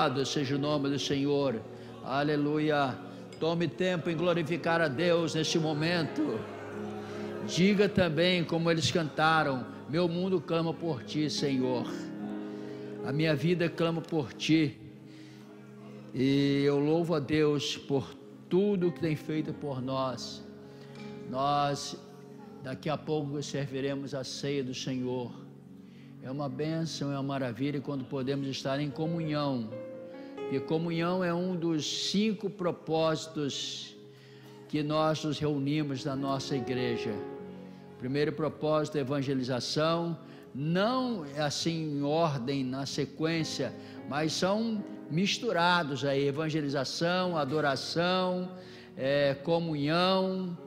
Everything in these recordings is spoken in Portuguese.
Louvado seja o nome do Senhor. Aleluia. Tome tempo em glorificar a Deus neste momento. Diga também como eles cantaram: meu mundo clama por ti, Senhor. A minha vida clama por ti. E eu louvo a Deus por tudo que tem feito por nós. Nós daqui a pouco serviremos a ceia do Senhor. É uma bênção, é uma maravilha quando podemos estar em comunhão. E comunhão é um dos 5 propósitos que nós nos reunimos na nossa igreja. Primeiro propósito é evangelização, não assim em ordem, na sequência, mas são misturados aí: evangelização, adoração, comunhão,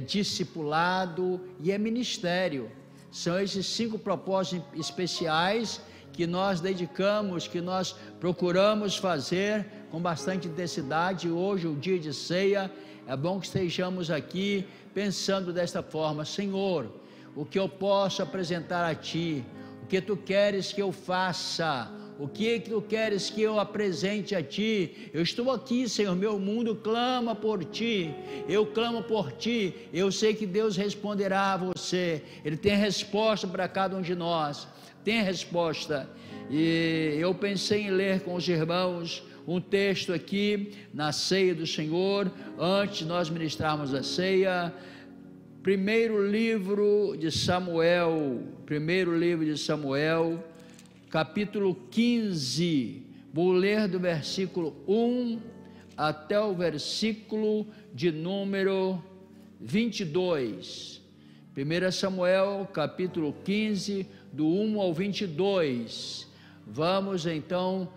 discipulado e ministério. São esses 5 propósitos especiais que nós dedicamos, que nós procuramos fazer com bastante intensidade. Hoje, o dia de ceia, é bom que estejamos aqui pensando desta forma: Senhor, o que eu posso apresentar a Ti? O que Tu queres que eu faça? O que Tu queres que eu apresente a Ti? Eu estou aqui, Senhor, meu mundo clama por Ti, eu clamo por Ti. Eu sei que Deus responderá a você, Ele tem resposta para cada um de nós, tem resposta. E eu pensei em ler com os irmãos um texto aqui na ceia do Senhor, antes de nós ministrarmos a ceia. Primeiro livro de Samuel, capítulo 15, vou ler do versículo 1 até o versículo de número 22. 1 Samuel, capítulo 15, do 1 ao 22. Vamos então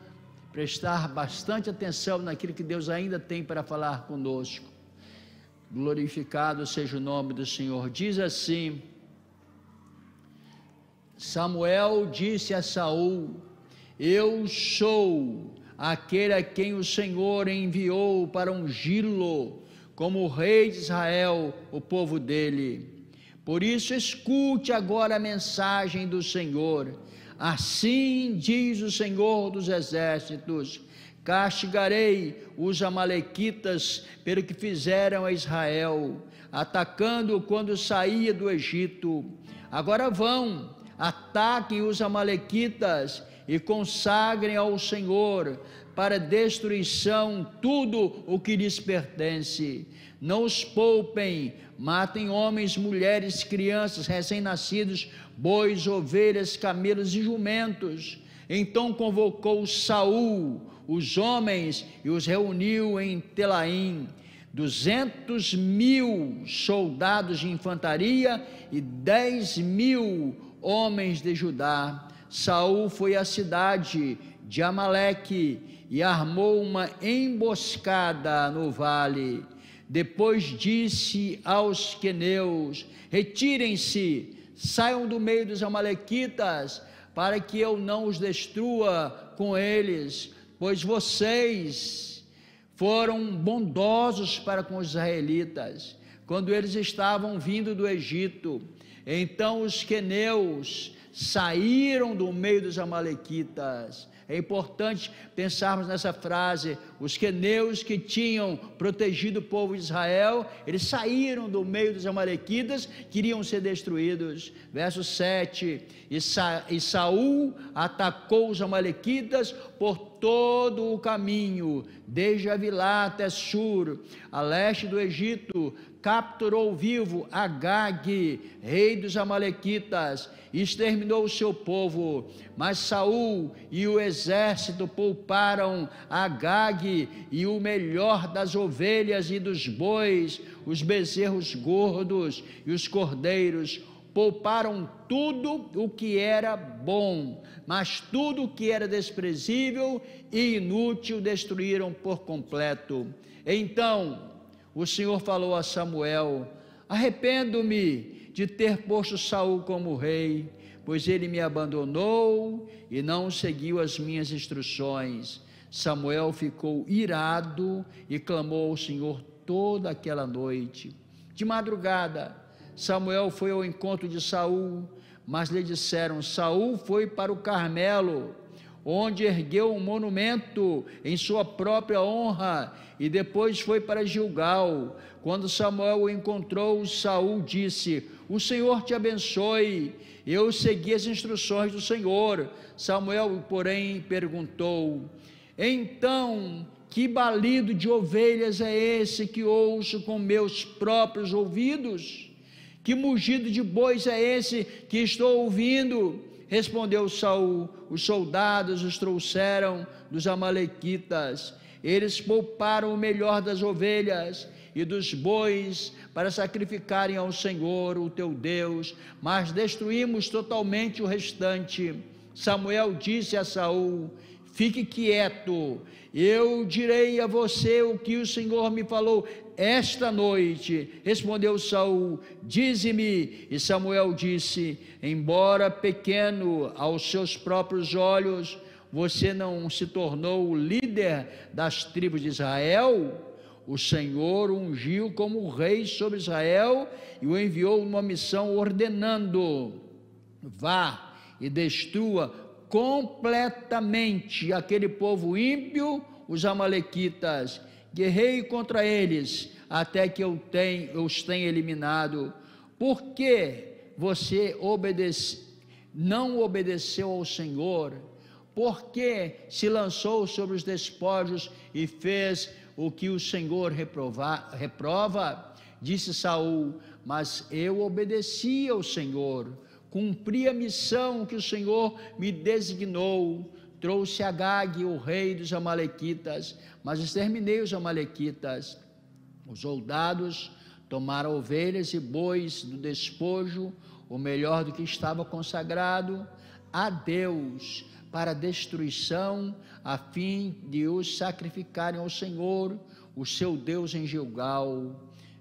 prestar bastante atenção naquilo que Deus ainda tem para falar conosco. Glorificado seja o nome do Senhor. Diz assim: Samuel disse a Saul: eu sou aquele a quem o Senhor enviou para ungí-lo como rei de Israel, o povo dele. Por isso escute agora a mensagem do Senhor. Assim diz o Senhor dos exércitos: castigarei os amalequitas pelo que fizeram a Israel, atacando-o quando saía do Egito. Agora vão, ataquem os amalequitas e consagrem ao Senhor para destruição tudo o que lhes pertence. Não os poupem, matem homens, mulheres, crianças, recém-nascidos, bois, ovelhas, camelos e jumentos. Então convocou Saul os homens e os reuniu em Telaim, 200.000 soldados de infantaria e 10.000 homens de Judá. Saul foi à cidade de Amaleque e armou uma emboscada no vale. Depois disse aos queneus: retirem-se, saiam do meio dos amalequitas, para que eu não os destrua com eles, pois vocês foram bondosos para com os israelitas, quando eles estavam vindo do Egito. Então os queneus saíram do meio dos amalequitas. É importante pensarmos nessa frase: os queneus que tinham protegido o povo de Israel, eles saíram do meio dos amalequitas, queriam ser destruídos. Verso 7, e Saul atacou os amalequitas por todo o caminho, desde Avilá até Sur, a leste do Egito. Capturou vivo Agag, rei dos amalequitas, e exterminou o seu povo. Mas Saul e o exército pouparam Agag e o melhor das ovelhas e dos bois, os bezerros gordos e os cordeiros. Pouparam tudo o que era bom, mas tudo o que era desprezível e inútil destruíram por completo. Então o Senhor falou a Samuel: arrependo-me de ter posto Saul como rei, pois ele me abandonou e não seguiu as minhas instruções. Samuel ficou irado e clamou ao Senhor toda aquela noite. De madrugada, Samuel foi ao encontro de Saul, mas lhe disseram: Saul foi para o Carmelo. onde ergueu um monumento em sua própria honra, e depois foi para Gilgal. Quando Samuel o encontrou, Saul disse: o Senhor te abençoe. Eu segui as instruções do Senhor. Samuel, porém, perguntou: então, que balido de ovelhas é esse que ouço com meus próprios ouvidos? Que mugido de bois é esse que estou ouvindo? Respondeu Saul: os soldados os trouxeram dos amalequitas. Eles pouparam o melhor das ovelhas e dos bois para sacrificarem ao Senhor, o teu Deus, mas destruímos totalmente o restante. Samuel disse a Saul: fique quieto, eu direi a você o que o Senhor me falou esta noite. Respondeu Saul: dize-me. E Samuel disse: embora pequeno aos seus próprios olhos, você não se tornou o líder das tribos de Israel? O Senhor o ungiu como rei sobre Israel e o enviou numa missão ordenando: vá e destrua completamente aquele povo ímpio, os amalequitas. Guerreie contra eles até que eu os tenha eliminado. Por que você não obedeceu ao Senhor? Por que se lançou sobre os despojos e fez o que o Senhor reprova? Disse Saul: mas eu obedeci ao Senhor, cumpri a missão que o Senhor me designou. Trouxe Agag, o rei dos amalequitas, mas exterminei os amalequitas. Os soldados tomaram ovelhas e bois do despojo, o melhor do que estava consagrado a Deus, para destruição, a fim de os sacrificarem ao Senhor, o seu Deus, em Gilgal.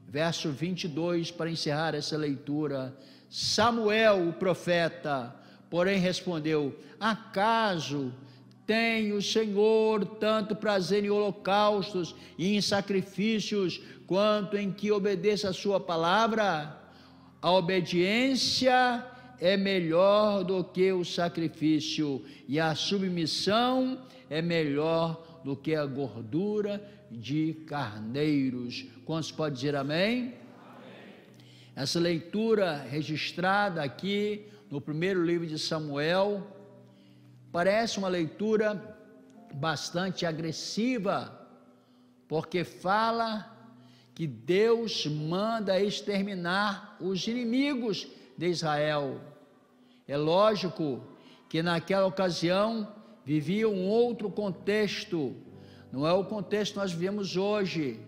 Verso 22, para encerrar essa leitura: Samuel, o profeta, porém respondeu: acaso tem o Senhor tanto prazer em holocaustos e em sacrifícios, quanto em que obedeça a sua palavra? A obediência é melhor do que o sacrifício, e a submissão é melhor do que a gordura de carneiros. Quantos podem dizer amém? Amém. Essa leitura registrada aqui no primeiro livro de Samuel parece uma leitura bastante agressiva, porque fala que Deus manda exterminar os inimigos de Israel. É lógico que naquela ocasião vivia um outro contexto, não é o contexto que nós vivemos hoje.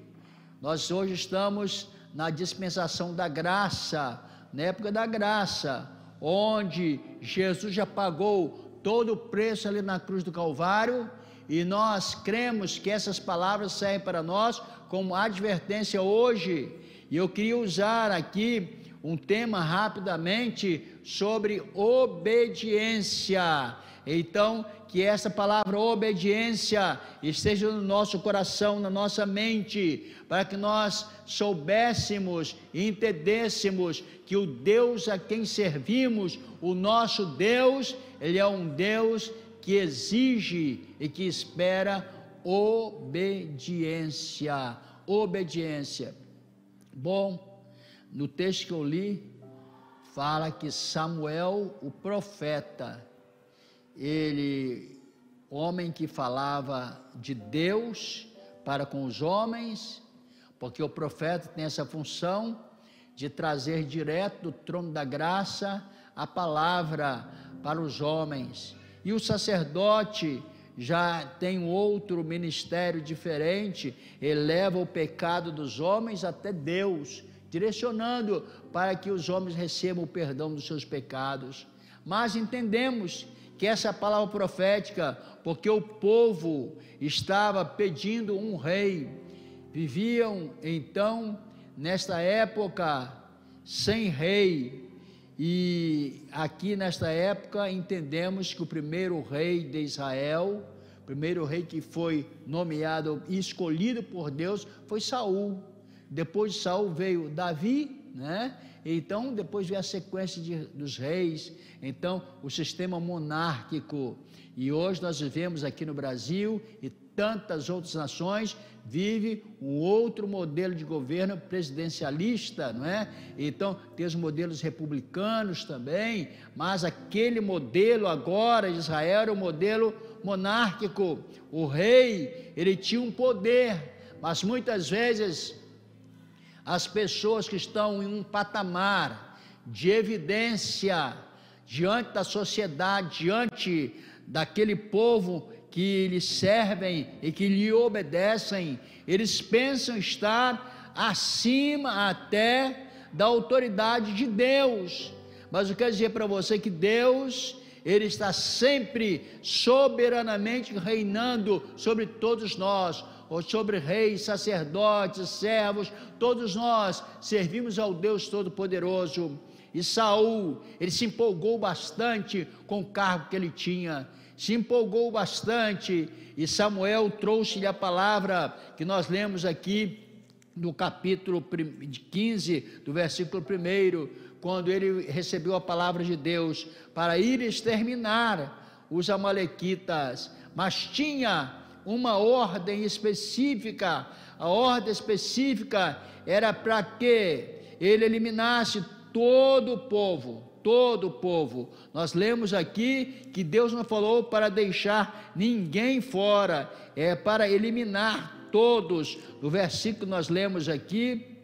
Nós hoje estamos na dispensação da graça, na época da graça, onde Jesus já pagou todo o preço ali na cruz do Calvário, e nós cremos que essas palavras servem para nós como advertência hoje. E eu queria usar aqui um tema rapidamente sobre obediência. Então, que essa palavra obediência esteja no nosso coração, na nossa mente, para que nós soubéssemos e entendêssemos que o Deus a quem servimos, o nosso Deus, Ele é um Deus que exige e que espera obediência. Obediência. Bom, no texto que eu li, fala que Samuel, o profeta, ele, homem que falava de Deus para com os homens, porque o profeta tem essa função de trazer direto do trono da graça a palavra para os homens. E o sacerdote já tem um outro ministério diferente, ele leva o pecado dos homens até Deus, direcionando para que os homens recebam o perdão dos seus pecados. Mas entendemos que essa palavra profética, porque o povo estava pedindo um rei, viviam então nesta época sem rei, e aqui nesta época entendemos que o primeiro rei de Israel, o primeiro rei que foi nomeado e escolhido por Deus foi Saul. Depois de Saul veio Davi, né? Então depois vem a sequência dos reis, então o sistema monárquico, e hoje nós vivemos aqui no Brasil e tantas outras nações vive um outro modelo de governo presidencialista, não é? Então tem os modelos republicanos também, mas aquele modelo agora de Israel era o modelo monárquico. O rei, ele tinha um poder, mas muitas vezes as pessoas que estão em um patamar de evidência diante da sociedade, diante daquele povo que lhe servem e que lhe obedecem, eles pensam estar acima até da autoridade de Deus. Mas eu quero dizer para você que Deus, Ele está sempre soberanamente reinando sobre todos nós, ou sobre reis, sacerdotes, servos, todos nós servimos ao Deus Todo-Poderoso. E Saul, ele se empolgou bastante com o cargo que ele tinha, se empolgou bastante, e Samuel trouxe-lhe a palavra que nós lemos aqui no capítulo 15, do versículo 1, quando ele recebeu a palavra de Deus para ir exterminar os amalequitas, mas tinha uma ordem específica. A ordem específica era para que ele eliminasse todo o povo. Nós lemos aqui que Deus não falou para deixar ninguém fora, é para eliminar todos. No versículo nós lemos aqui,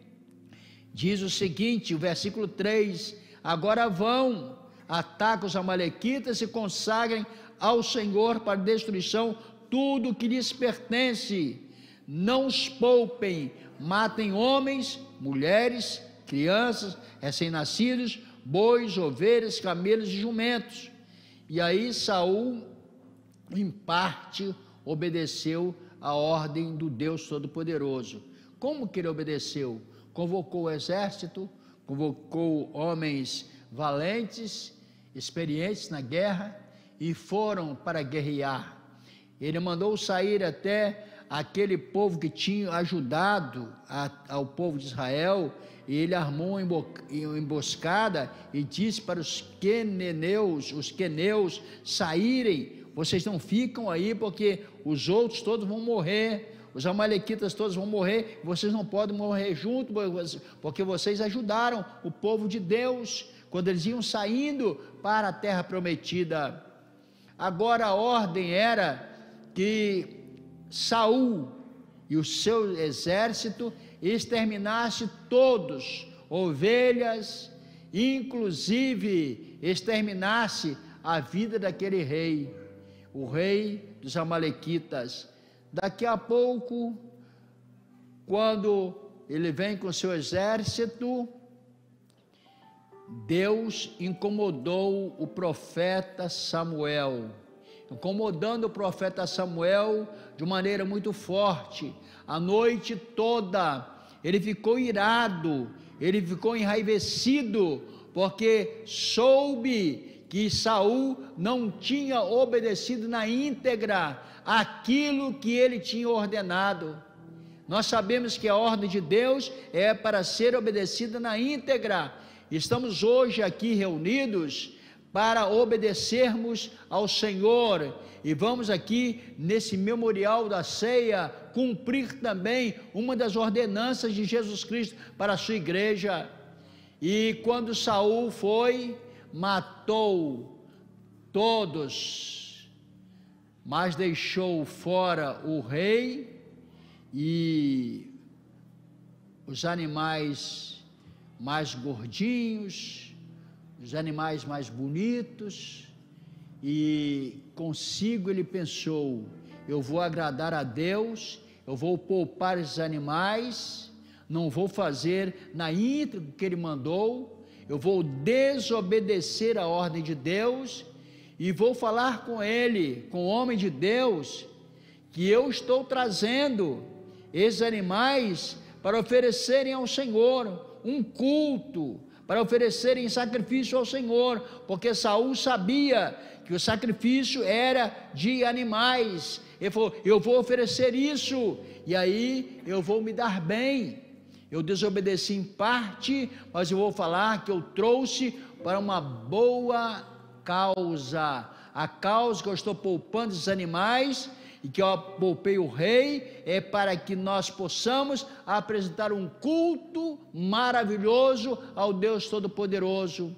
diz o seguinte, o versículo 3, agora vão, ataquem os amalequitas e consagrem ao Senhor para destruição tudo que lhes pertence, não os poupem, matem homens, mulheres, crianças, recém-nascidos, bois, ovelhas, camelos e jumentos. E aí Saul, em parte, obedeceu a ordem do Deus Todo-Poderoso. Como que ele obedeceu? Convocou o exército, convocou homens valentes, experientes na guerra, e foram para guerrear. Ele mandou sair até aquele povo que tinha ajudado ao povo de Israel, e ele armou uma emboscada e disse para os queneus saírem. Vocês não ficam aí, porque os outros todos vão morrer, os amalequitas todos vão morrer, vocês não podem morrer junto, porque vocês ajudaram o povo de Deus quando eles iam saindo para a terra prometida. Agora a ordem era que Saul e o seu exército exterminasse todos, ovelhas, inclusive exterminasse a vida daquele rei, o rei dos amalequitas. Daqui a pouco, quando ele vem com seu exército, Deus incomodou o profeta Samuel, incomodando o profeta Samuel de maneira muito forte. A noite toda ele ficou irado, ele ficou enraivecido, porque soube que Saul não tinha obedecido na íntegra aquilo que ele tinha ordenado. Nós sabemos que a ordem de Deus é para ser obedecida na íntegra. Estamos hoje aqui reunidos para obedecermos ao Senhor, e vamos aqui nesse memorial da ceia cumprir também uma das ordenanças de Jesus Cristo para a sua igreja. E quando Saul foi, matou todos, mas deixou fora o rei e os animais mais gordinhos, os animais mais bonitos, e consigo ele pensou: eu vou agradar a Deus, eu vou poupar esses animais, não vou fazer na íntegra o que ele mandou, eu vou desobedecer a ordem de Deus, e vou falar com ele, com o homem de Deus, que eu estou trazendo esses animais para oferecerem ao Senhor um culto, para oferecerem sacrifício ao Senhor, porque Saul sabia que o sacrifício era de animais. Ele falou: eu vou oferecer isso, e aí eu vou me dar bem. Eu desobedeci em parte, mas eu vou falar que eu trouxe para uma boa causa. A causa que eu estou poupando esses animais e que eu poupei o rei é para que nós possamos apresentar um culto maravilhoso ao Deus Todo-Poderoso.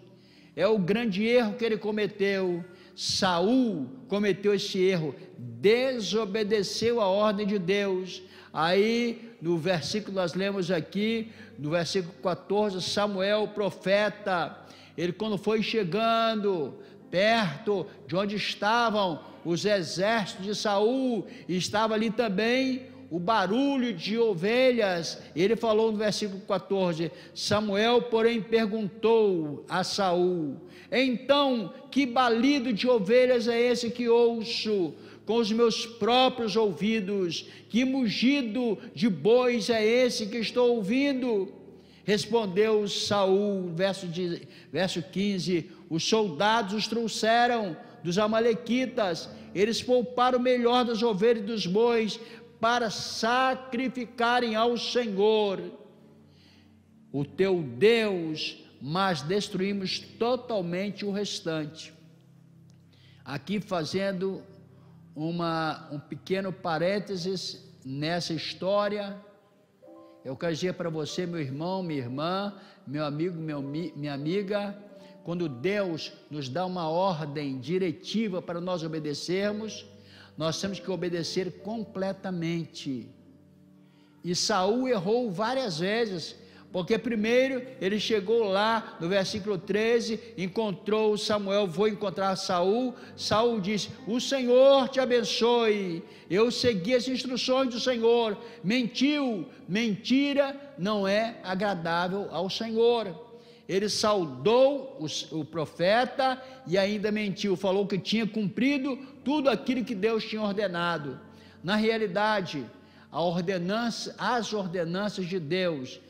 É o grande erro que ele cometeu. Saul cometeu esse erro, desobedeceu a ordem de Deus. Aí no versículo nós lemos aqui, no versículo 14, Samuel, profeta, ele quando foi chegando perto de onde estavam os exércitos de Saul, e estava ali também o barulho de ovelhas, ele falou no versículo 14, Samuel porém perguntou a Saul, então que balido de ovelhas é esse que ouço com os meus próprios ouvidos? Que mugido de bois é esse que estou ouvindo? Respondeu Saul, verso 15, os soldados os trouxeram dos amalequitas, eles pouparam o melhor das ovelhas e dos bois, para sacrificarem ao Senhor, o teu Deus, mas destruímos totalmente o restante. Aqui fazendo um pequeno parênteses nessa história, eu quero dizer para você, meu irmão, minha irmã, meu amigo, minha amiga, quando Deus nos dá uma ordem diretiva para nós obedecermos, nós temos que obedecer completamente. E Saul errou várias vezes, porque primeiro ele chegou lá no versículo 13, encontrou Samuel, vou encontrar Saul. Saul disse, o Senhor te abençoe, eu segui as instruções do Senhor. Mentiu, mentira não é agradável ao Senhor. Ele saudou o profeta e ainda mentiu, falou que tinha cumprido tudo aquilo que Deus tinha ordenado. Na realidade, as ordenanças de Deus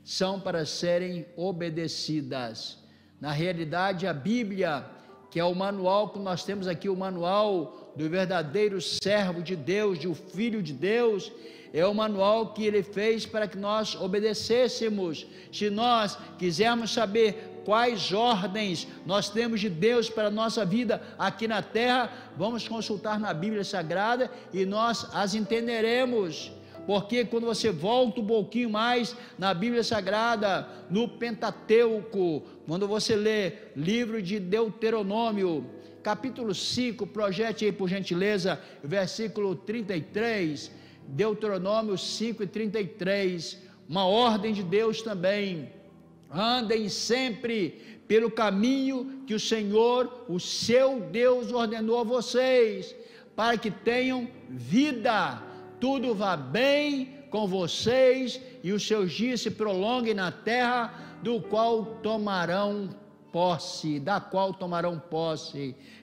são para serem obedecidas. Na realidade, a Bíblia, que é o manual que nós temos aqui, o manual do verdadeiro servo de Deus, do Filho de Deus, é o manual que ele fez para que nós obedecêssemos. Se nós quisermos saber quais ordens nós temos de Deus para a nossa vida aqui na terra, vamos consultar na Bíblia Sagrada e nós as entenderemos. Porque quando você volta um pouquinho mais na Bíblia Sagrada, no Pentateuco, quando você lê livro de Deuteronômio, capítulo 5, projete aí por gentileza, versículo 33, Deuteronômio 5 e 33, uma ordem de Deus também, andem sempre pelo caminho que o Senhor, o seu Deus, ordenou a vocês, para que tenham vida, tudo vá bem com vocês, e os seus dias se prolonguem na terra, da qual tomarão posse.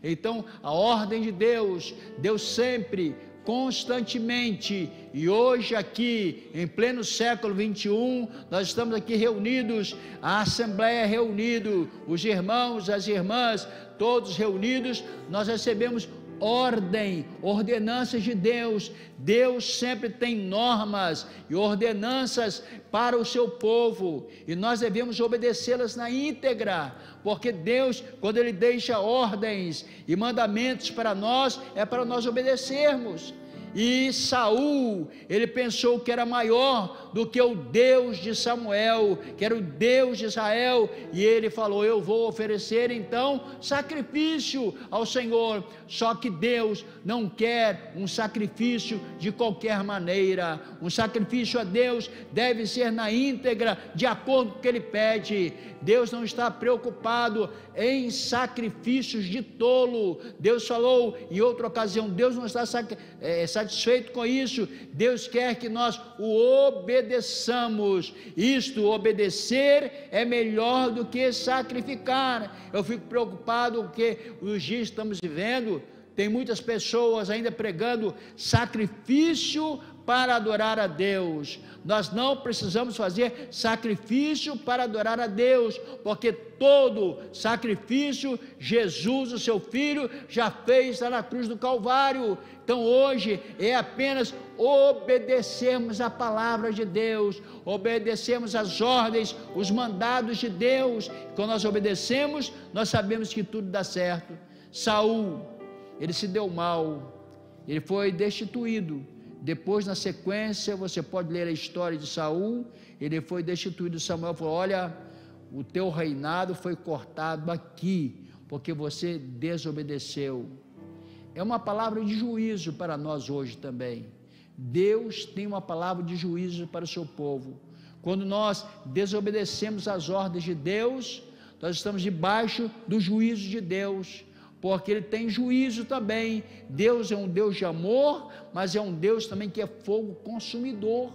Então, a ordem de Deus, Deus sempre, constantemente, e hoje aqui, em pleno século 21, nós estamos aqui reunidos, a Assembleia reunida, os irmãos, as irmãs, todos reunidos, nós recebemos ordenanças de Deus. Deus sempre tem normas e ordenanças para o seu povo, e nós devemos obedecê-las na íntegra, porque Deus, quando Ele deixa ordens e mandamentos para nós, é para nós obedecermos. E Saul, ele pensou que era maior do que o Deus de Samuel, que era o Deus de Israel, e ele falou, eu vou oferecer então sacrifício ao Senhor. Só que Deus não quer um sacrifício de qualquer maneira. Um sacrifício a Deus deve ser na íntegra, de acordo com o que Ele pede. Deus não está preocupado em sacrifícios de tolo. Deus falou em outra ocasião, Deus não está satisfeito com isso. Deus quer que nós o obedeçamos. Obedecer é melhor do que sacrificar. Eu fico preocupado porque os dias que estamos vivendo, tem muitas pessoas ainda pregando sacrifício para adorar a Deus. Nós não precisamos fazer sacrifício para adorar a Deus, porque todo sacrifício Jesus, o seu Filho, já fez lá na cruz do Calvário. Então hoje é apenas obedecermos a palavra de Deus, obedecermos as ordens, os mandados de Deus. Quando nós obedecemos, nós sabemos que tudo dá certo. Saul, ele se deu mal, ele foi destituído. Depois, na sequência, você pode ler a história de Saul. Ele foi destituído. Samuel falou: olha, o teu reinado foi cortado aqui, porque você desobedeceu. É uma palavra de juízo para nós hoje também. Deus tem uma palavra de juízo para o seu povo. Quando nós desobedecemos as ordens de Deus, nós estamos debaixo do juízo de Deus, porque Ele tem juízo também. Deus é um Deus de amor, mas é um Deus também que é fogo consumidor.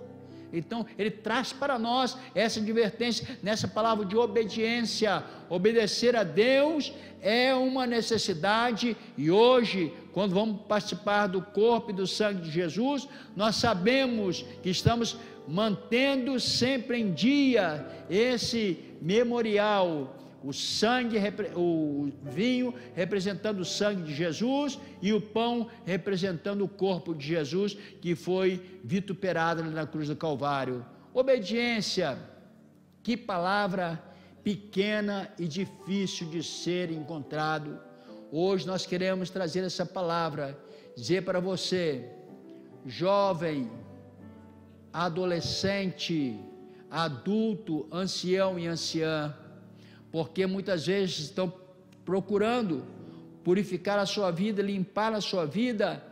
Então Ele traz para nós essa advertência nessa palavra de obediência. Obedecer a Deus é uma necessidade, e hoje, quando vamos participar do corpo e do sangue de Jesus, nós sabemos que estamos mantendo sempre em dia esse memorial. O sangue, o vinho representando o sangue de Jesus, e o pão representando o corpo de Jesus, que foi vituperado na cruz do Calvário. Obediência, que palavra pequena e difícil de ser encontrado. Hoje nós queremos trazer essa palavra, dizer para você, jovem, adolescente, adulto, ancião e anciã, porque muitas vezes estão procurando purificar a sua vida, limpar a sua vida,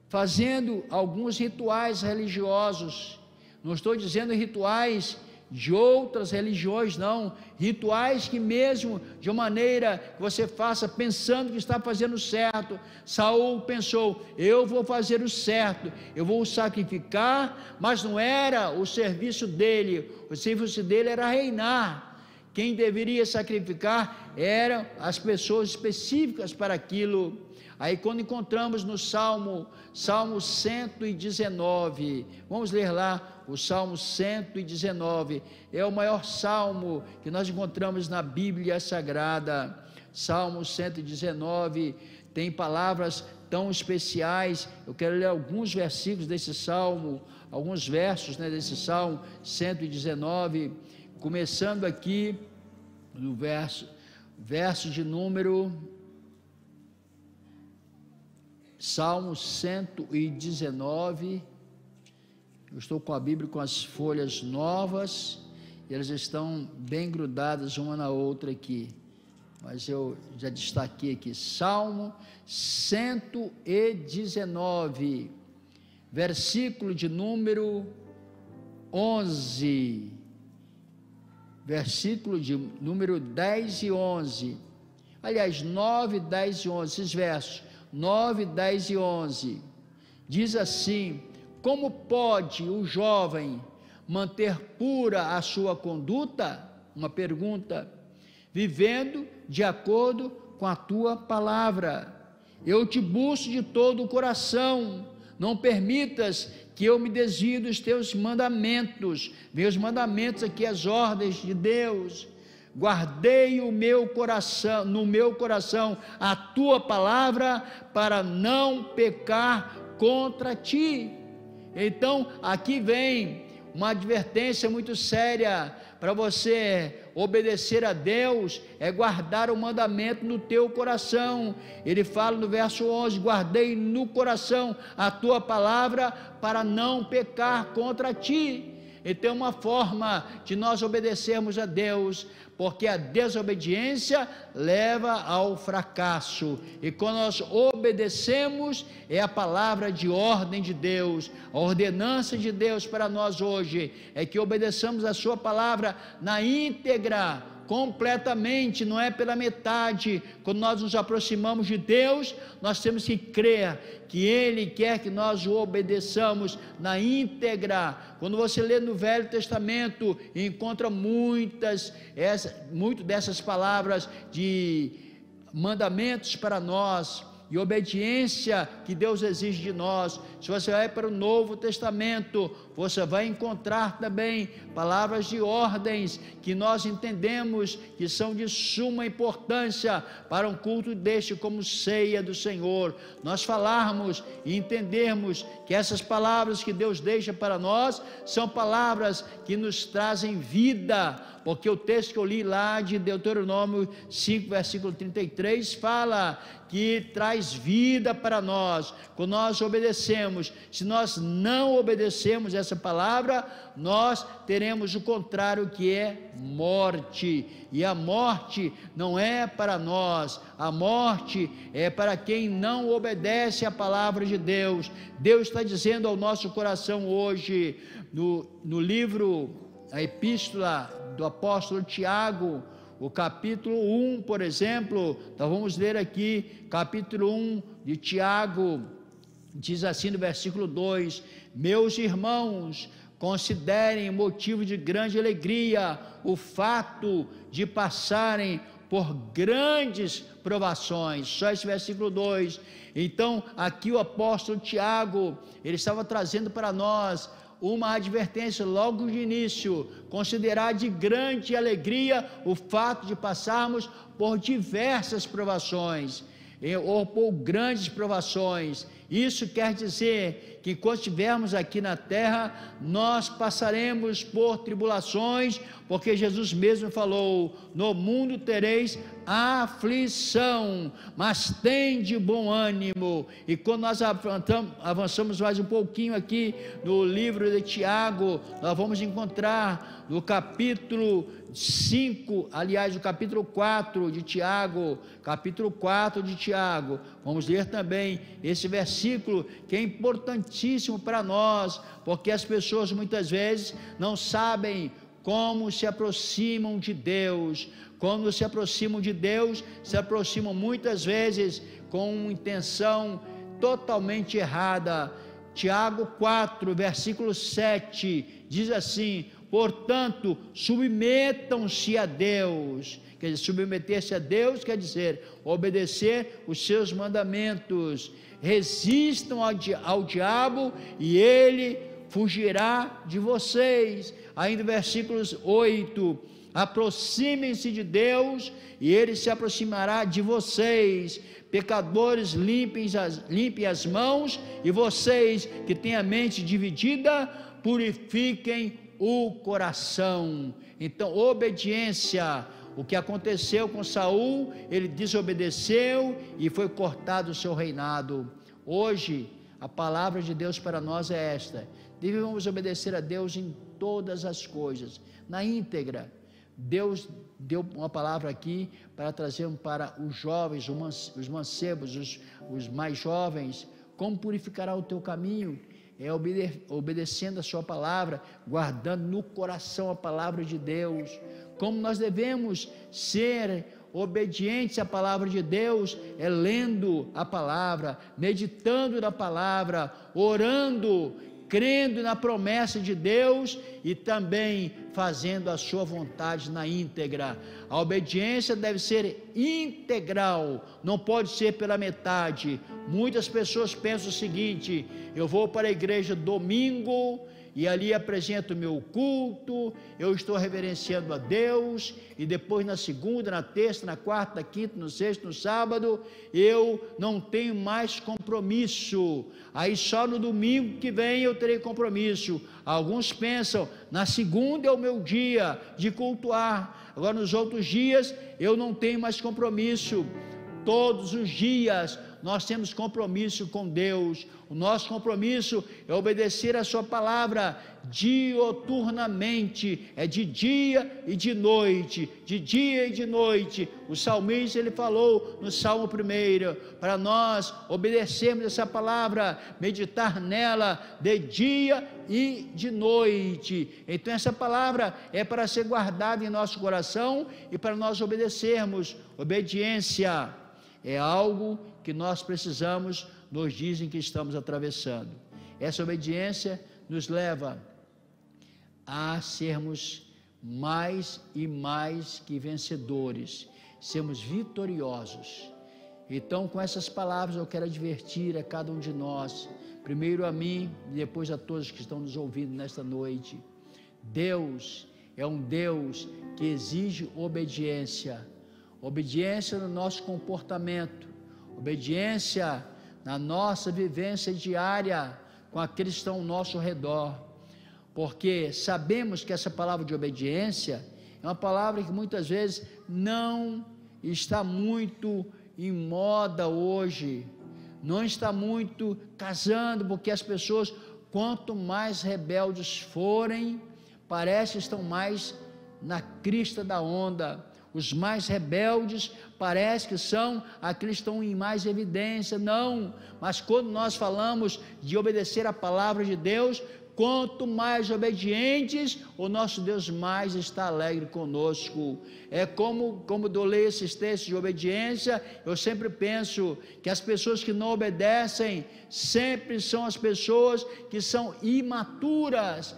fazendo alguns rituais religiosos. Não estou dizendo rituais de outras religiões, não, rituais que mesmo de uma maneira que você faça pensando que está fazendo certo. Saul pensou: eu vou fazer o certo, eu vou sacrificar, mas não era o serviço dele, o serviço dele era reinar. Quem deveria sacrificar eram as pessoas específicas para aquilo. Aí quando encontramos no Salmo 119, vamos ler lá o Salmo 119, é o maior salmo que nós encontramos na Bíblia Sagrada. Salmo 119 tem palavras tão especiais. Eu quero ler alguns versículos desse salmo, alguns versos, desse Salmo 119, começando aqui no verso de número, Salmo 119, eu estou com a Bíblia com as folhas novas, e elas estão bem grudadas uma na outra aqui, mas eu já destaquei aqui, Salmo 119, versículo de número 11, versículo de número 10 e 11, aliás, 9, 10 e 11, esses versos, 9, 10 e 11, diz assim: como pode o jovem manter pura a sua conduta? Uma pergunta. Vivendo de acordo com a tua palavra. Eu te busco de todo o coração, não permitas que eu me desvie dos teus mandamentos. Meus mandamentos aqui, as ordens de Deus. Guardei o meu coração, no meu coração a tua palavra, para não pecar contra ti. Então aqui vem uma advertência muito séria para você obedecer a Deus, é guardar o mandamento no teu coração. Ele fala no verso 11: guardei no coração a tua palavra para não pecar contra ti. Então é uma forma de nós obedecermos a Deus, porque a desobediência leva ao fracasso, e quando nós obedecemos, é a palavra de ordem de Deus, a ordenança de Deus para nós hoje, é que obedeçamos a sua palavra na íntegra, completamente, não é pela metade. Quando nós nos aproximamos de Deus, nós temos que crer que Ele quer que nós o obedeçamos na íntegra. Quando você lê no Velho Testamento, encontra muito dessas palavras de mandamentos para nós. e obediência que Deus exige de nós. Se você vai para o Novo Testamento, você vai encontrar também palavras de ordens que nós entendemos que são de suma importância para um culto deste como ceia do Senhor. Nós falarmos e entendermos que essas palavras que Deus deixa para nós são palavras que nos trazem vida, porque o texto que eu li lá de Deuteronômio 5, versículo 33, fala que traz vida para nós, quando nós obedecemos. Se nós não obedecemos essa palavra, nós teremos o contrário, que é morte, e a morte não é para nós, a morte é para quem não obedece a palavra de Deus. Deus está dizendo ao nosso coração hoje, no livro, a epístola do apóstolo Tiago, o capítulo 1, por exemplo, então vamos ler aqui, capítulo 1 de Tiago, diz assim no versículo 2: meus irmãos, considerem motivo de grande alegria o fato de passarem por grandes provações. Só esse versículo 2. Então aqui o apóstolo Tiago, ele estava trazendo para nós uma advertência logo de início: considerar de grande alegria o fato de passarmos por diversas provações, ou por grandes provações. Isso quer dizer que quando estivermos aqui na terra, nós passaremos por tribulações, porque Jesus mesmo falou: no mundo tereis aflição, mas tende bom ânimo. E quando nós avançamos mais um pouquinho aqui no livro de Tiago, nós vamos encontrar no capítulo 5, aliás, o capítulo 4 de Tiago, capítulo 4 de Tiago, vamos ler também esse versículo que é importantíssimo para nós, porque as pessoas muitas vezes não sabem como se aproximam de Deus. Quando se aproximam de Deus, se aproximam muitas vezes com uma intenção totalmente errada. Tiago 4, versículo 7, diz assim: portanto, submetam-se a Deus. Quer dizer, submeter-se a Deus quer dizer obedecer os seus mandamentos. Resistam ao diabo e ele fugirá de vocês. Ainda versículos 8: aproximem-se de Deus e ele se aproximará de vocês. Pecadores, limpem as mãos, e vocês que têm a mente dividida, purifiquem o coração. Então, obediência. O que aconteceu com Saul, ele desobedeceu e foi cortado o seu reinado. Hoje, a palavra de Deus para nós é esta: devemos obedecer a Deus em todas as coisas, na íntegra. Deus deu uma palavra aqui para trazer para os jovens, os mancebos, os mais jovens: como purificará o teu caminho? É obedecendo a sua palavra, guardando no coração a palavra de Deus. Como nós devemos ser obedientes à palavra de Deus? É lendo a palavra, meditando na palavra, orando, crendo na promessa de Deus e também fazendo a sua vontade na íntegra. A obediência deve ser integral, não pode ser pela metade. Muitas pessoas pensam o seguinte: eu vou para a igreja domingo e ali apresento o meu culto, eu estou reverenciando a Deus, e depois na segunda, na terça, na quarta, na quinta, no sexto, no sábado, eu não tenho mais compromisso. Aí só no domingo que vem eu terei compromisso. Alguns pensam: na segunda é o meu dia de cultuar, agora nos outros dias eu não tenho mais compromisso. Todos os dias nós temos compromisso com Deus. O nosso compromisso é obedecer a sua palavra dioturnamente, é de dia e de noite, de dia e de noite. O salmista, ele falou no Salmo 1, para nós obedecermos essa palavra, meditar nela de dia e de noite. Então essa palavra é para ser guardada em nosso coração e para nós obedecermos. Obediência é algo que nós precisamos nos dias em que estamos atravessando. Essa obediência nos leva a sermos mais e mais que vencedores, sermos vitoriosos. Então, com essas palavras, eu quero advertir a cada um de nós, primeiro a mim e depois a todos que estão nos ouvindo nesta noite. Deus é um Deus que exige obediência, obediência no nosso comportamento, obediência na nossa vivência diária com aqueles que estão ao nosso redor, porque sabemos que essa palavra de obediência é uma palavra que muitas vezes não está muito em moda hoje, não está muito casando, porque as pessoas, quanto mais rebeldes forem, parece que estão mais na crista da onda. Os mais rebeldes parece que são aqueles que estão em mais evidência. Não, mas quando nós falamos de obedecer a palavra de Deus, quanto mais obedientes, o nosso Deus mais está alegre conosco. É como eu leio esses textos de obediência, eu sempre penso que as pessoas que não obedecem, sempre são as pessoas que são imaturas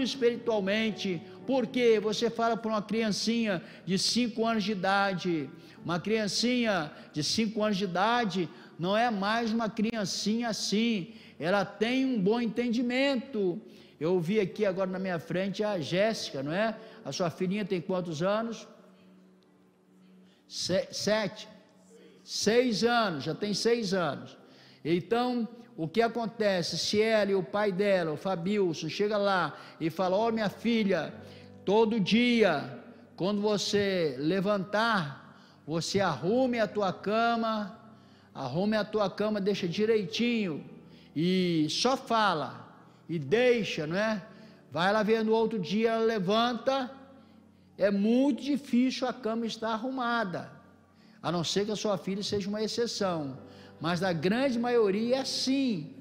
espiritualmente. Porque você fala para uma criancinha de 5 anos de idade, uma criancinha de 5 anos de idade, não é mais uma criancinha assim, ela tem um bom entendimento. Eu vi aqui agora na minha frente a Jéssica, não é? A sua filhinha tem quantos anos? 7, 6 anos, já tem 6 anos. Então, o que acontece? Se ela e o pai dela, o Fabilson, chega lá e fala: ó, minha filha, todo dia, quando você levantar, você arrume a tua cama, deixa direitinho, e só fala, e deixa, não é? Vai lá ver no outro dia, ela levanta, é muito difícil a cama estar arrumada, a não ser que a sua filha seja uma exceção, mas na grande maioria é assim.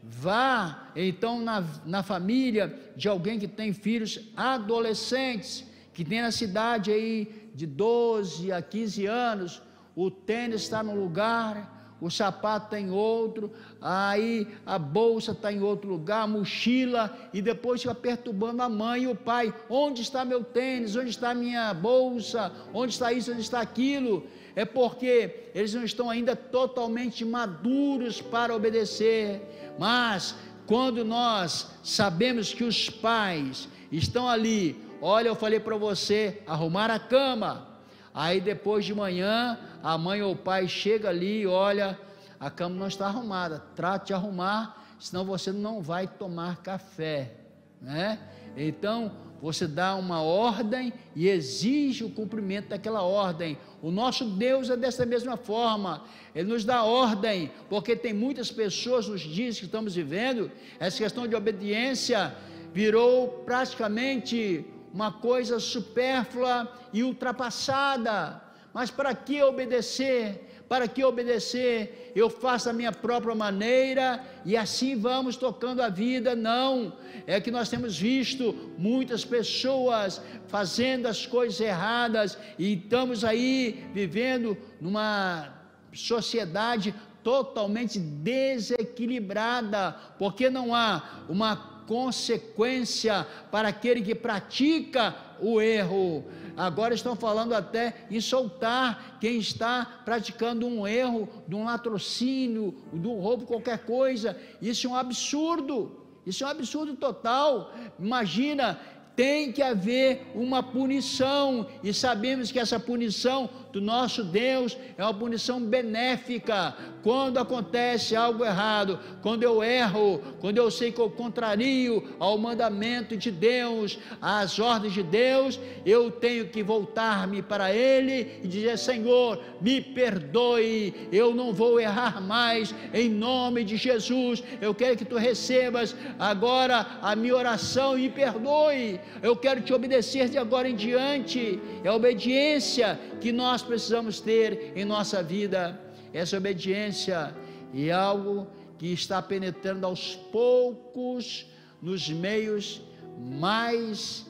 Vá então na família de alguém que tem filhos adolescentes, que tem na cidade aí de 12 a 15 anos, o tênis está num lugar, o sapato está em outro, aí a bolsa está em outro lugar, a mochila, e depois fica perturbando a mãe e o pai: onde está meu tênis, onde está minha bolsa, onde está isso, onde está aquilo? É porque eles não estão ainda totalmente maduros para obedecer. Mas quando nós sabemos que os pais estão ali, olha, eu falei para você arrumar a cama, aí depois de manhã a mãe ou o pai chega ali, olha, a cama não está arrumada, trate de arrumar, senão você não vai tomar café, né? Então você dá uma ordem e exige o cumprimento daquela ordem. O nosso Deus é dessa mesma forma, Ele nos dá ordem, porque tem muitas pessoas nos dias que estamos vivendo, essa questão de obediência virou praticamente uma coisa supérflua e ultrapassada. Mas para que obedecer? Para que obedecer? Eu faço a minha própria maneira e assim vamos tocando a vida? Não, é que nós temos visto muitas pessoas fazendo as coisas erradas e estamos aí vivendo numa sociedade totalmente desequilibrada, porque não há uma consequência para aquele que pratica o erro. Agora estão falando até em soltar quem está praticando um erro, de um latrocínio, de um roubo, qualquer coisa. Isso é um absurdo, isso é um absurdo total. Imagina, tem que haver uma punição, e sabemos que essa punição do nosso Deus é uma punição benéfica. Quando acontece algo errado, quando eu erro, quando eu sei que eu contrario ao mandamento de Deus, às ordens de Deus, eu tenho que voltar-me para Ele e dizer: Senhor, me perdoe, eu não vou errar mais, em nome de Jesus. Eu quero que Tu recebas agora a minha oração e me perdoe. Eu quero Te obedecer de agora em diante. É a obediência que nós precisamos ter em nossa vida. Essa obediência é algo que está penetrando aos poucos nos meios mais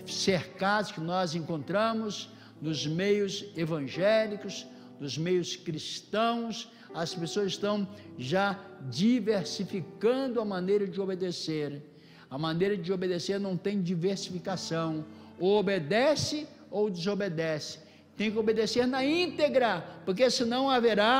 cercados que nós encontramos, nos meios evangélicos, nos meios cristãos. As pessoas estão já diversificando a maneira de obedecer. A maneira de obedecer não tem diversificação, ou obedece ou desobedece. tem que obedecer na íntegra, porque senão haverá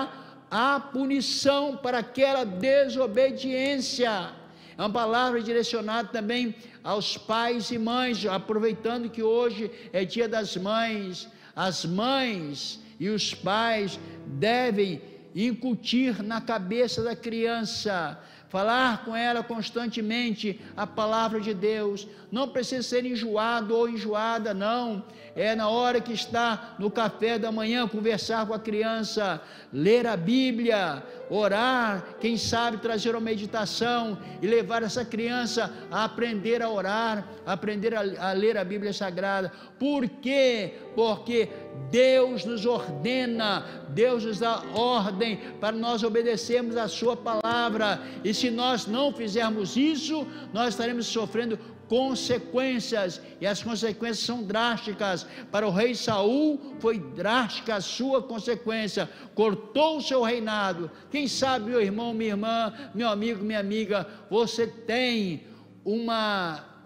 a punição para aquela desobediência. É uma palavra direcionada também aos pais e mães, aproveitando que hoje é dia das mães. As mães e os pais devem incutir na cabeça da criança, falar com ela constantemente a palavra de Deus. Não precisa ser enjoado ou enjoada, não. É na hora que está no café da manhã, conversar com a criança, ler a Bíblia, orar, quem sabe trazer uma meditação e levar essa criança a aprender a orar, aprender a ler a Bíblia Sagrada. Por quê? Porque Deus nos ordena, Deus nos dá ordem para nós obedecermos a sua palavra, e se nós não fizermos isso, nós estaremos sofrendo consequências, e as consequências são drásticas. Para o rei Saul foi drástica a sua consequência, cortou o seu reinado. Quem sabe, meu irmão, minha irmã, meu amigo, minha amiga, você tem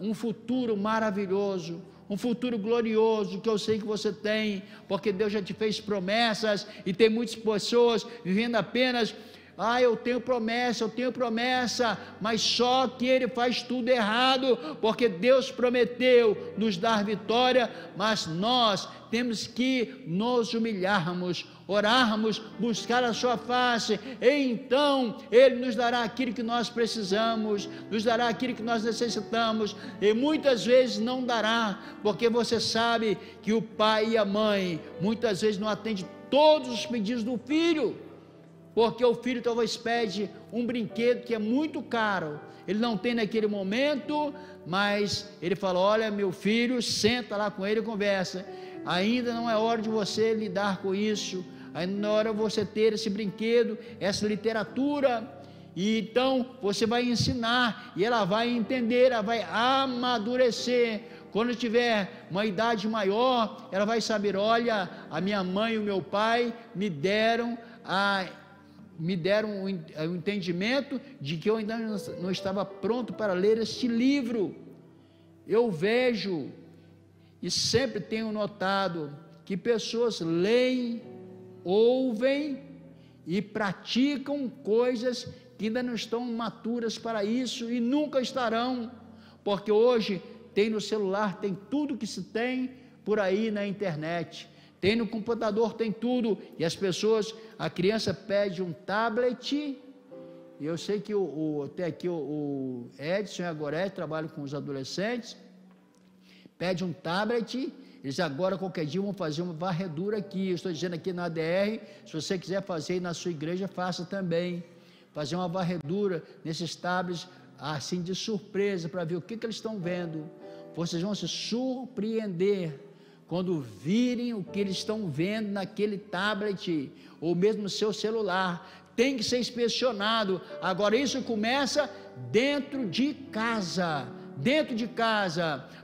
um futuro maravilhoso, um futuro glorioso, que eu sei que você tem, porque Deus já te fez promessas, e tem muitas pessoas vivendo apenas: eu tenho promessa, mas só que ele faz tudo errado, porque Deus prometeu nos dar vitória, mas nós temos que nos humilharmos, orarmos, buscar a sua face, e então Ele nos dará aquilo que nós precisamos, nos dará aquilo que nós necessitamos, e muitas vezes não dará, porque você sabe que o pai e a mãe, muitas vezes não atendem todos os pedidos do filho, porque o filho talvez pede um brinquedo que é muito caro, ele não tem naquele momento, mas ele fala: olha, meu filho, senta lá com ele e conversa, ainda não é hora de você lidar com isso, ainda não é hora de você ter esse brinquedo, essa literatura, e então você vai ensinar, e ela vai entender, ela vai amadurecer. Quando tiver uma idade maior, ela vai saber: olha, a minha mãe e o meu pai me deram o entendimento de que eu ainda não estava pronto para ler este livro. Eu vejo e sempre tenho notado que pessoas leem, ouvem e praticam coisas que ainda não estão maturas para isso, e nunca estarão, porque hoje tem no celular, tem tudo que se tem por aí na internet, tem no computador, tem tudo, e as pessoas, a criança pede um tablet, e eu sei que até aqui o Edson e a Goré trabalham com os adolescentes, pede um tablet, eles agora qualquer dia vão fazer uma varredura aqui, eu estou dizendo aqui na ADR, se você quiser fazer aí na sua igreja, faça também, fazer uma varredura nesses tablets, assim de surpresa, para ver o que eles estão vendo. Vocês vão se surpreender quando virem o que eles estão vendo naquele tablet, ou mesmo no seu celular. Tem que ser inspecionado. Agora isso começa dentro de casa,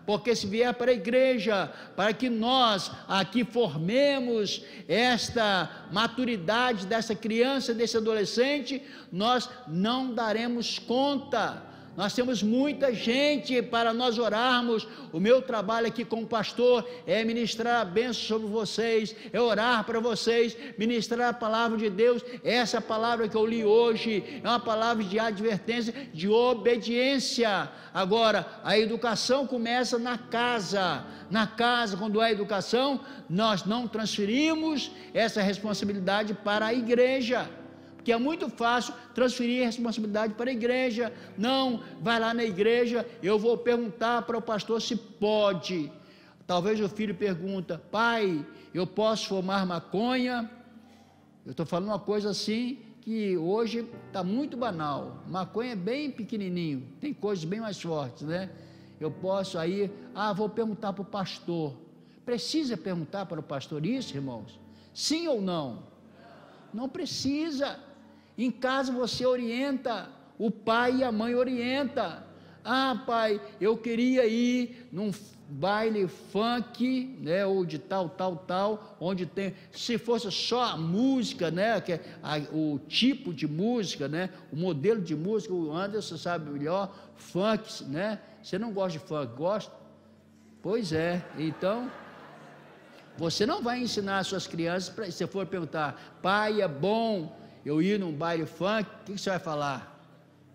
porque se vier para a igreja, para que nós aqui formemos esta maturidade dessa criança, desse adolescente, nós não daremos conta. Nós temos muita gente para nós orarmos. O meu trabalho aqui como pastor é ministrar a bênção sobre vocês, é orar para vocês, ministrar a palavra de Deus. Essa palavra que eu li hoje é uma palavra de advertência, de obediência. Agora, a educação começa na casa. Na casa, quando há educação, nós não transferimos essa responsabilidade para a igreja, porque é muito fácil transferir a responsabilidade para a igreja. Não, vai lá na igreja, eu vou perguntar para o pastor se pode. Talvez o filho pergunta: pai, eu posso fumar maconha? Eu estou falando uma coisa assim, que hoje está muito banal. Maconha é bem pequenininho, tem coisas bem mais fortes, né? Eu posso aí, vou perguntar para o pastor. Precisa perguntar para o pastor isso, irmãos? Sim ou não? Não precisa. Em casa você orienta, o pai e a mãe orienta. Pai, eu queria ir num baile funk, né, ou de tal, onde tem, se fosse só a música, né, o tipo de música, né, o modelo de música, o Anderson sabe melhor, funk, né, você não gosta de funk, gosta? Pois é, então, Você não vai ensinar as suas crianças, se você for perguntar, pai, é bom eu ir num baile funk, o que você vai falar?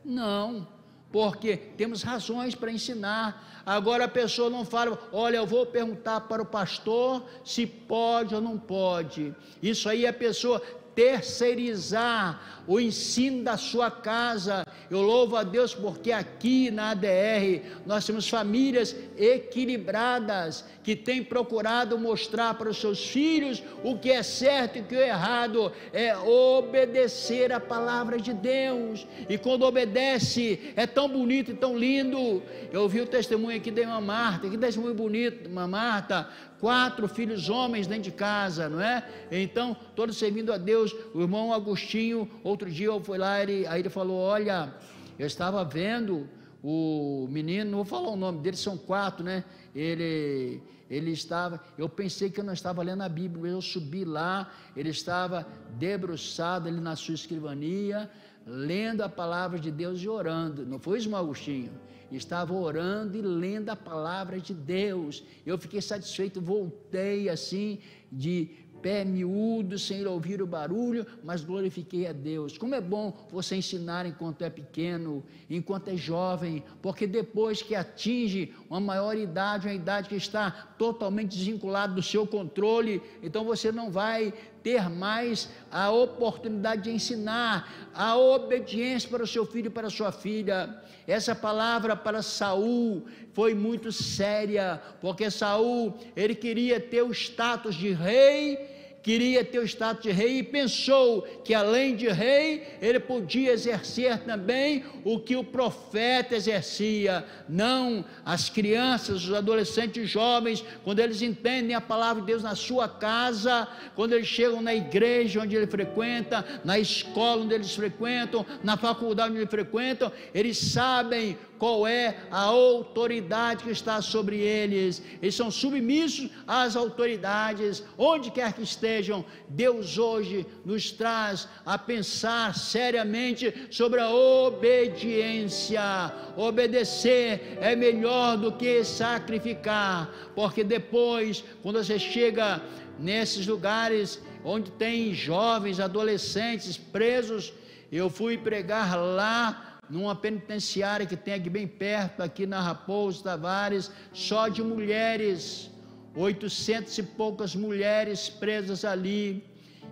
Não, porque temos razões para ensinar. Agora a pessoa não fala, olha, eu vou perguntar para o pastor se pode ou não pode. Isso aí é a pessoa terceirizar o ensino da sua casa. Eu louvo a Deus porque aqui na ADR nós temos famílias equilibradas que têm procurado mostrar para os seus filhos o que é certo e o que é errado, é obedecer a palavra de Deus. E quando obedece é tão bonito e tão lindo. Eu ouvi o testemunho aqui da irmã Marta, que testemunho bonito, irmã Marta, 4 filhos homens dentro de casa, não é? Então, todos servindo a Deus. O irmão Agostinho, outro dia eu fui lá, aí ele falou, olha, eu estava vendo o menino, não vou falar o nome dele, são 4, né? Ele estava, eu pensei que eu não estava lendo a Bíblia, eu subi lá, ele estava debruçado ali na sua escrivania, lendo a palavra de Deus e orando. Não foi isso, irmão Agostinho? Estava orando e lendo a palavra de Deus. Eu fiquei satisfeito, voltei assim, de pé miúdo, sem ouvir o barulho, mas glorifiquei a Deus. Como é bom você ensinar enquanto é pequeno, enquanto é jovem, porque depois que atinge uma maior idade, uma idade que está totalmente desvinculada do seu controle, então você não vai ter mais a oportunidade de ensinar a obediência para o seu filho e para a sua filha. Essa palavra para Saul foi muito séria, porque Saul, ele queria ter o status de rei, e pensou que além de rei, ele podia exercer também o que o profeta exercia. Não, as crianças, os adolescentes, os jovens, quando eles entendem a palavra de Deus na sua casa, quando eles chegam na igreja onde ele frequenta, na escola onde eles frequentam, na faculdade onde eles frequentam, eles sabem qual é a autoridade que está sobre eles. Eles são submissos às autoridades, onde quer que estejam. Deus hoje nos traz a pensar seriamente sobre a obediência. Obedecer é melhor do que sacrificar, porque depois, quando você chega nesses lugares onde tem jovens, adolescentes presos, eu fui pregar lá numa penitenciária que tem aqui bem perto, aqui na Raposo Tavares, só de mulheres, 800 e poucas mulheres presas ali.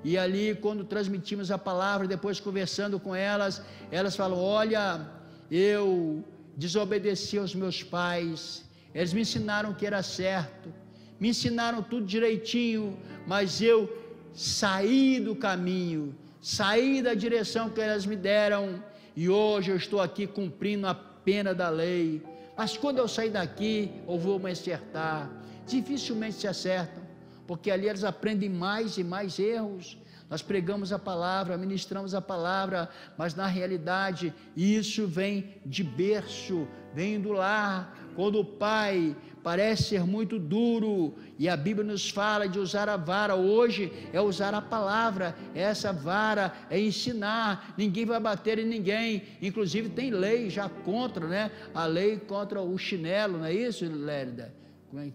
E ali, quando transmitimos a palavra, depois conversando com elas, elas falam, olha, eu desobedeci aos meus pais, eles me ensinaram o que era certo, me ensinaram tudo direitinho, mas eu saí do caminho, saí da direção que elas me deram, e hoje eu estou aqui cumprindo a pena da lei. Mas quando eu sair daqui, eu vou me acertar. Dificilmente se acertam, porque ali eles aprendem mais e mais erros. Nós pregamos a palavra, ministramos a palavra, mas na realidade isso vem de berço, vem do lar. Quando o pai parece ser muito duro, e a Bíblia nos fala de usar a vara, hoje é usar a palavra. Essa vara é ensinar, ninguém vai bater em ninguém, inclusive tem lei já contra, né? A lei contra o chinelo, não é isso, Lérida? Como é,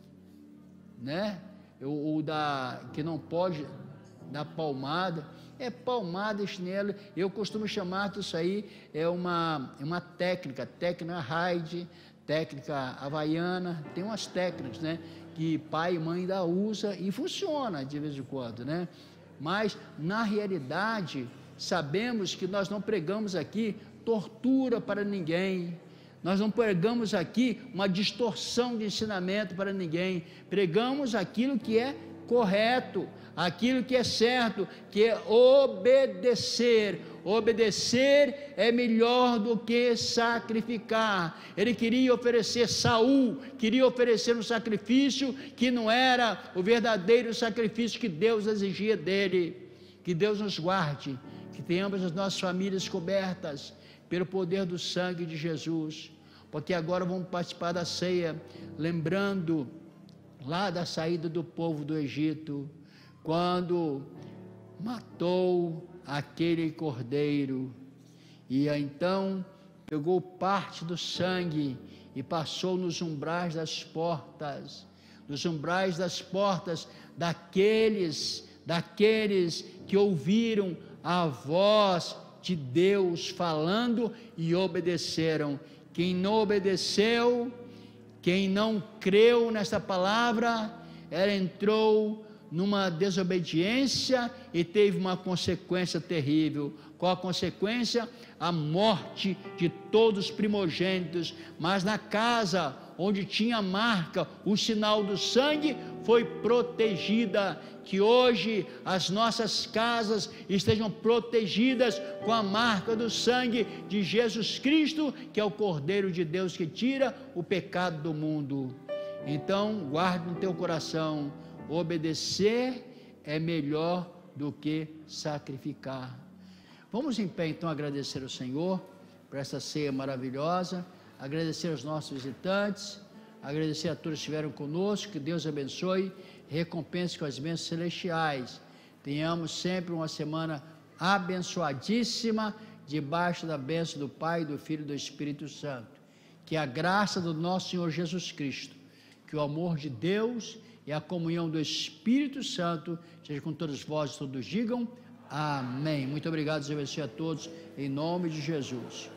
né? Que não pode dar palmada, é palmada e chinelo. Eu costumo chamar que isso aí é uma técnica Hyde, técnica havaiana, tem umas técnicas, né, que pai e mãe ainda usa e funciona de vez em quando, né? Mas na realidade sabemos que nós não pregamos aqui tortura para ninguém, nós não pregamos aqui uma distorção de ensinamento para ninguém, pregamos aquilo que é correto, aquilo que é certo, que é obedecer. Obedecer é melhor do que sacrificar. Ele queria oferecer, Saul queria oferecer um sacrifício que não era o verdadeiro sacrifício que Deus exigia dele. Que Deus nos guarde, que tenhamos as nossas famílias cobertas pelo poder do sangue de Jesus, porque agora vamos participar da ceia, lembrando lá da saída do povo do Egito, quando matou aquele cordeiro, e então pegou parte do sangue e passou nos umbrais das portas. dos umbrais das portas daqueles que ouviram a voz de Deus falando e obedeceram. Quem não obedeceu, quem não creu nesta palavra, ela entrou numa desobediência e teve uma consequência terrível. Qual a consequência? A morte de todos os primogênitos. Mas na casa onde tinha a marca, o sinal do sangue, foi protegida. Que hoje as nossas casas estejam protegidas com a marca do sangue de Jesus Cristo, que é o Cordeiro de Deus que tira o pecado do mundo. Então, guarde no teu coração: obedecer é melhor do que sacrificar. Vamos em pé então agradecer ao Senhor por essa ceia maravilhosa, agradecer aos nossos visitantes, agradecer a todos que estiveram conosco. Que Deus abençoe, recompense com as bênçãos celestiais. Tenhamos sempre uma semana abençoadíssima, debaixo da bênção do Pai, do Filho e do Espírito Santo. Que a graça do nosso Senhor Jesus Cristo, que o amor de Deus e a comunhão do Espírito Santo seja com todos vós, todos digam amém. Muito obrigado, Deus abençoe a todos, em nome de Jesus.